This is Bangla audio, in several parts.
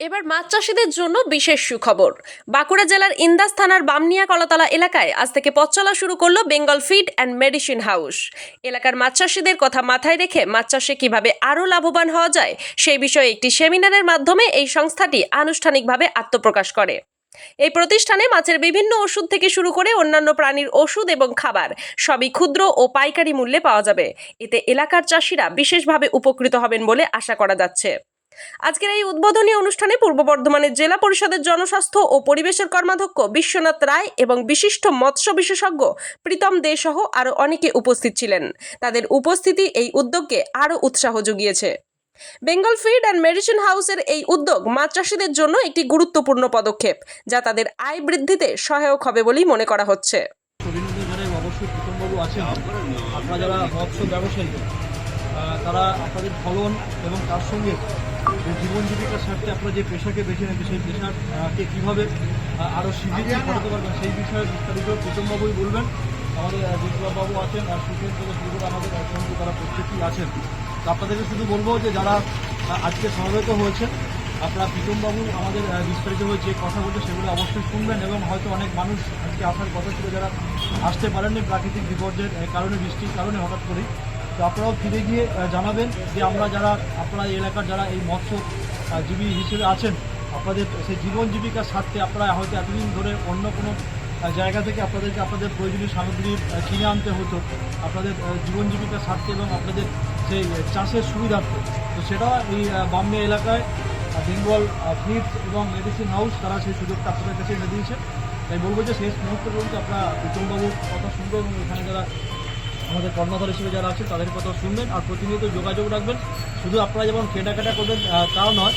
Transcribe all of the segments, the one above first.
এবার মাছ চাষিদের জন্য বিশেষ সুখবর। বাঁকুড়া জেলার ইন্দাস থানার বামনিয়া কলাতলা এলাকায় আজ থেকে পথ চলা শুরু করলো Bengal feed and medicine house. এলাকার মাছ চাষিদের কথা মাথায় রেখে মাছ চাষে কিভাবে আরও লাভবান হওয়া যায় সেই বিষয়ে একটি সেমিনারের মাধ্যমে এই সংস্থাটি আনুষ্ঠানিকভাবে আত্মপ্রকাশ করে। এই প্রতিষ্ঠানে মাছের বিভিন্ন ওষুধ থেকে শুরু করে অন্যান্য প্রাণীর ওষুধ এবং খাবার সবই ক্ষুদ্র ও পাইকারি মূল্যে পাওয়া যাবে। এতে এলাকার চাষিরা বিশেষভাবে উপকৃত হবেন বলে আশা করা যাচ্ছে। আজকের এই উদ্বোধনী অনুষ্ঠানে পূর্ব বর্ধমানের জেলা পরিষদের জনস্বাস্থ্য ও পরিবেশের কর্মাধ্যক্ষ বিশ্বনাথ রায় এবং বিশিষ্ট মৎস্য বিশেষজ্ঞ প্রীতম দে সহ আরও অনেকে উপস্থিত ছিলেন। তাদের উপস্থিতি এই উদ্যোগকে আরও উৎসাহ জুগিয়েছে। বেঙ্গল ফিড অ্যান্ড মেডিসিন হাউসের এই উদ্যোগ মাছ চাষিদের জন্য একটি গুরুত্বপূর্ণ পদক্ষেপ, যা তাদের আয় বৃদ্ধিতে সহায়ক হবে বলেই মনে করা হচ্ছে। অবশ্যই প্রীতমবাবু আছেন, আপনারা যারা মৎস্য ব্যবসায়ী তারা আপনাদের ফলন এবং তার সঙ্গে জীবন জীবিকার স্বার্থে আপনারা যে পেশাকে বেছে নেবে সেই পেশাকে কীভাবে আরও স্বীকৃতি ঘটাতে পারবেন সেই বিষয়ে বিস্তারিত প্রীতমবাবুই বলবেন। আমাদের বিপ্লববাবু আছেন আর সুখেন থেকে শুরু করে আমাদের সঙ্গে তারা প্রত্যেকেই আছেন। তো আপনাদেরকে শুধু বলবো যে যারা আজকে সমবেত হয়েছেন আপনারা প্রীতমবাবু আমাদের বিস্তারিত হয়ে যে কথা বলছে সেগুলো অবশ্যই শুনবেন এবং হয়তো অনেক মানুষ আজকে আসার কথা ছিল যারা আসতে পারেননি প্রাকৃতিক বিপর্যয়ের কারণে, বৃষ্টির কারণে হঠাৎ করে। তো আপনারাও ফিরে গিয়ে জানাবেন যে আমরা যারা আপনারা এই এলাকার যারা এই মৎস্যজীবী হিসেবে আছেন আপনাদের সেই জীবন জীবিকার স্বার্থে আপনারা হয়তো এতদিন ধরে অন্য কোনো জায়গা থেকে আপনাদেরকে আপনাদের প্রয়োজনীয় সামগ্রী কিনে আনতে হতো আপনাদের জীবন জীবিকার স্বার্থে এবং আপনাদের সেই চাষের সুবিধার্থে। তো সেটা এই বামনিয়া এলাকায় বেঙ্গল ফিডস এবং মেডিসিন হাউস তারা সেই সুযোগটা আপনাদের কাছে এনে দিয়েছে। তাই বলবো যে শেষ মুহূর্ত পর্যন্ত আপনারা প্রীতমবাবুর কথা শুনবেন এবং এখানে যারা আমাদের কর্ণধার হিসেবে যারা আছেন তাদের কথা শুনবেন আর প্রতিনিয়ত যোগাযোগ রাখবেন। শুধু আপনারা যেমন কেনাকাটা করবেন তাও নয়,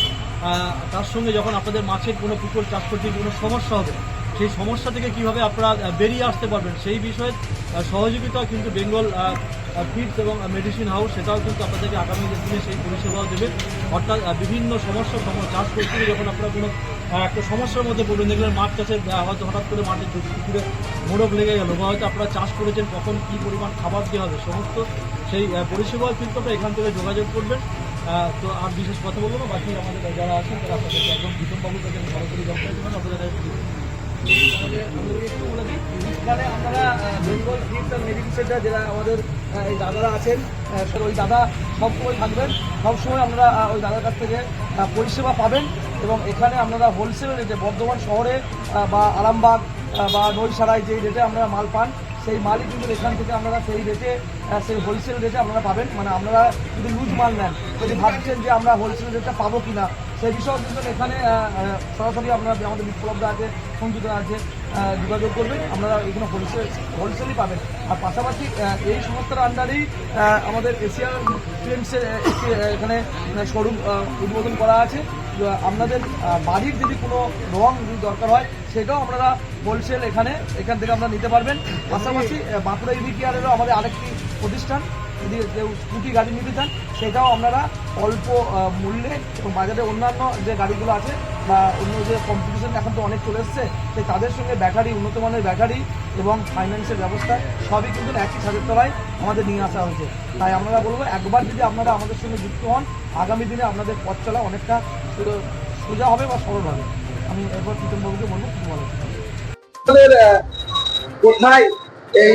তার সঙ্গে যখন আপনাদের মাছের কোনো পুকুর চাষ করতে কোনো সমস্যা হবে সেই সমস্যা থেকে কীভাবে আপনারা বেরিয়ে আসতে পারবেন সেই বিষয়ে সহযোগিতা কিন্তু বেঙ্গল ফিডস এবং মেডিসিন হাউস সেটাও কিন্তু আপনাদেরকে আগামী দিনে সেই পরিষেবাও দেবে। অর্থাৎ বিভিন্ন সমস্যা চাষ করতে গিয়ে যখন আপনারা কোনো একটা সমস্যার মধ্যে পড়বেন, দেখলেন মাছ চাষের হয়তো হঠাৎ করে মাঠের পুকুরে মোড়ক লেগে গেল বা হয়তো আপনারা চাষ করেছেন কখন কী পরিমাণ খাবার দেওয়া হবে সমস্ত সেই পরিষেবাও কিন্তু আপনারা এখান থেকে যোগাযোগ করবেন। তো আর বিশেষ কথা বলবো না, বাকি আমাদের যারা আছেন তারা আপনাদেরকে একদম প্রীতমবাবুর কাছে ভালো করে দরকার দেবেন আপনাদের একটু বলে দিই। এখানে আপনারা Bengal feeds and medicine centre যারা আমাদের এই দাদারা আছেন ওই দাদা সবসময় থাকবেন, সবসময় আপনারা ওই দাদার কাছ থেকে পরিষেবা পাবেন এবং এখানে আপনারা হোলসেল রেটে বর্ধমান শহরে বা আরামবাগ বা নৈসারায় যে রেটে আপনারা মাল পান সেই মালই কিন্তু এখান থেকে আপনারা সেই রেটে সেই হোলসেল রেটে আপনারা পাবেন। মানে আপনারা যদি লুজ মাল নেন, যদি ভাবছেন যে আমরা হোলসেল রেটটা পাবো কিনা সেই বিষয়েও কিন্তু এখানে সরাসরি আপনারা আমাদের বিপ্লবদা আছে, সঞ্চিত আছে, যোগাযোগ করবেন, আপনারা এখানে হোলসেলই পাবেন। আর পাশাপাশি এই সংস্থার আন্ডারেই আমাদের এশিয়ান ফিল্মসের একটি এখানে শোরুম উদ্বোধন করা আছে। আপনাদের বাড়ির যদি কোনো রং যদি দরকার হয় সেটাও আপনারা হোলসেল এখান থেকে আপনারা নিতে পারবেন। পাশাপাশি বাঁকুড়া ইভি কেয়ারেরও আমাদের আরেকটি প্রতিষ্ঠান, যদি কেউ স্কুটি গাড়ি নিতে চান সেটাও আপনারা অল্প মূল্যে এবং বাজারে অন্যান্য যে গাড়িগুলো আছে বা অন্য যে কম্পিটিশন এখন তো অনেক চলে এসছে সেই তাদের সঙ্গে ব্যাটারি, উন্নত মানের ব্যাটারি এবং ফাইন্যান্সের ব্যবস্থা সবই কিন্তু একই ছাদের তলায় আমাদের নিয়ে আসা হয়েছে। তাই আমরা বলবো একবার যদি আপনারা আমাদের সঙ্গে যুক্ত হন আগামী দিনে আপনাদের পথ চলা অনেকটা সোজা হবে বা সরল হবে। আমি এরপর প্রীতমবাবুকে বলবো কিছু বলো। আমাদের কোথায় এই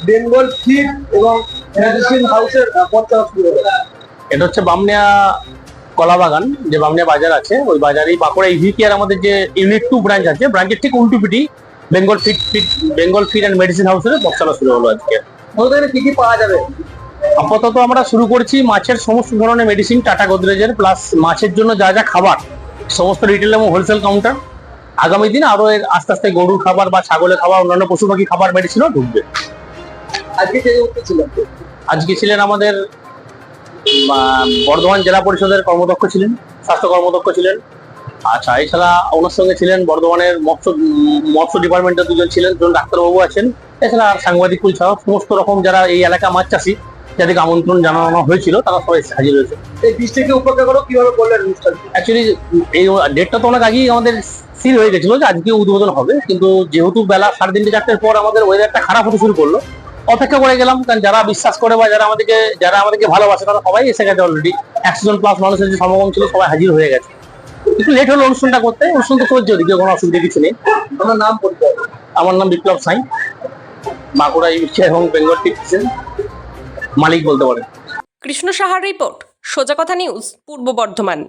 বেঙ্গল ফিড এবং মেডিসিন হাউসের পথচলা শুরু হবে? এটা হচ্ছে বামনিয়া কলাবাগান, যে বামনিয়া বাজার আছে ওই বাজারেই বাঁকুড়া ইভি কেয়ার আমাদের যে ইউনিট 2 ব্রাঞ্চ আছে, ব্রাঞ্চের ঠিক উল্টো PT Bengal feed and medicine হাউসের পথচলা শুরু হলো আজকে। ওদের কি কি পাওয়া যাবে? আপাতত আমরা শুরু করছি মাছের সমস্ত ধরনের মেডিসিন, টাটা গোদরেজের, প্লাস মাছের জন্য যা যা খাবার সমস্ত রিটেল এবং হোলসেল কাউন্টার। আগামী দিনে আরো আস্তে আস্তে গরুর খাবার বা ছাগলের খাবার, অন্যান্য পশু পাখি খাবার মেডিসিনও ঢুকবে। আজকে কে ছিলেন? আজকে ছিলেন আমাদের বর্ধমান জেলা পরিষদের কর্মদক্ষ ছিলেন, স্বাস্থ্য কর্মদক্ষ ছিলেন। আচ্ছা, এছাড়া ওনার সঙ্গে ছিলেন বর্ধমানের মৎস্য ডিপার্টমেন্টের দুজন ছিলেন, দুজন ডাক্তারবাবু আছেন। এছাড়া সাংবাদিক কুল ছাড়াও সমস্ত রকম যারা এই এলাকা মাছ চাষি যাদেরকে আমন্ত্রণ জানানো হয়েছিল তারা সবাই হাজির হয়েছে। এই বৃষ্টিকে উপেক্ষা করো কিভাবে করলেন অনুষ্ঠান? অ্যাকচুয়ালি এই ডেটটা তো অনেক আগেই আমাদের স্থির হয়ে গেছিল যে আজকে উদ্বোধন হবে, কিন্তু যেহেতু বেলা 3:30 4টের পর আমাদের ওয়েদারটা খারাপ হতে শুরু করলো, অপেক্ষা করে গেলাম। কারণ যারা বিশ্বাস করে বা যারা আমাদেরকে ভালোবাসে তারা সবাই এসে গেছে অলরেডি। 100 জন প্লাস মানুষের যে সমাগম ছিল সবাই হাজির হয়ে গেছে। একটু লেট হলো অনুষ্ঠানটা করতে, অনুষ্ঠান তো চলছে, ওদিকে কোনো অসুবিধা কিছু নেই। আপনার নাম পরিচয়? আমার নাম বিপ্লব সাঁই, বাঁকুড়া ইউসি এবং বেঙ্গল টিপসের মালিক বলতে পারেন। কৃষ্ণ সাহার রিপোর্ট, সোজা কথা নিউজ, পূর্ব বর্ধমান।